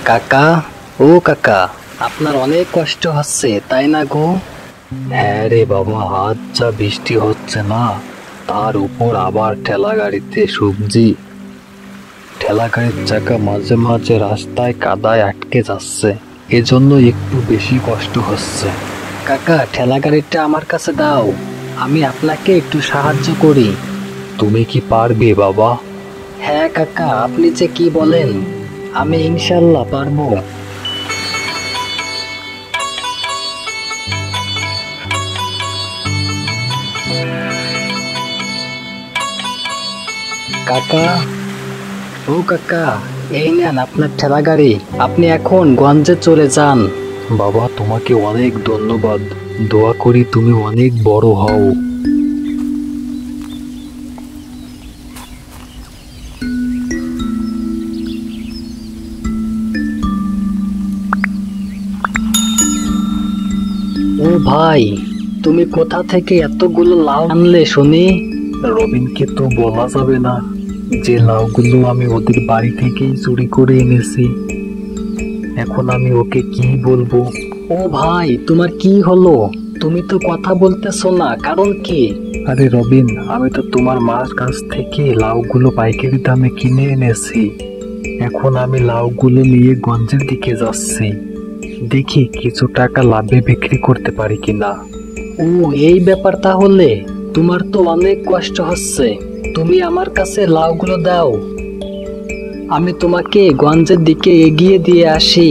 কাকা, ও কাকা, আপনার অনেক কষ্ট হচ্ছে তাই না গো? হ্যাঁ রে বাবা, আজ যা বৃষ্টি হচ্ছে না, তার উপর আবার ঠেলা গাড়িতে সবজি। ঠেলা গাড়ির চাকা মাঝে মাঝে রাস্তায় কাদায় আটকে যাচ্ছে, এজন্য একটু বেশি কষ্ট হচ্ছে। কাকা, ঠেলা গাড়িটা আমার কাছে দাও, আমি আপনাকে একটু সাহায্য করি। তুমি কি পারবে বাবা? হ্যাঁ কাকা, আপনি যে কি বলেন, আমি ইনশাল্লাহ পারবো। কাকা, ও কাকা, এই নেন আপনার ঠেলা গাড়ি, আপনি এখন গঞ্জে চলে যান। বাবা, তোমাকে অনেক ধন্যবাদ, দোয়া করি তুমি অনেক বড় হও। ও ভাই, তুমি কোথা থেকে এতগুলো লাউ আনলে শুনি? রবিনকে তো বলা যাবে না যে লাউগুলো আমি ওদের বাড়ি থেকেই চুরি করে এনেছি। এখন আমি ওকে কি বলবো? ও ভাই, তোমার কি হলো? তুমি তো কথা বলতেছো না, কারণ কি? আরে রবিন, আমি তো তোমার মার কাছ থেকে লাউগুলো পাইকারি দামে কিনে এনেছি। এখন আমি লাউগুলো নিয়ে গঞ্জের দিকে যাচ্ছি, দেখি কিছু টাকা লাভে বিক্রি করতে পারি কিনা। ও, এই ব্যাপার তাহলে? তোমার তো অনেক কষ্ট হচ্ছে, তুমি আমার কাছে লাউগুলো দাও, আমি তোমাকে গঞ্জের দিকে এগিয়ে দিয়ে আসি।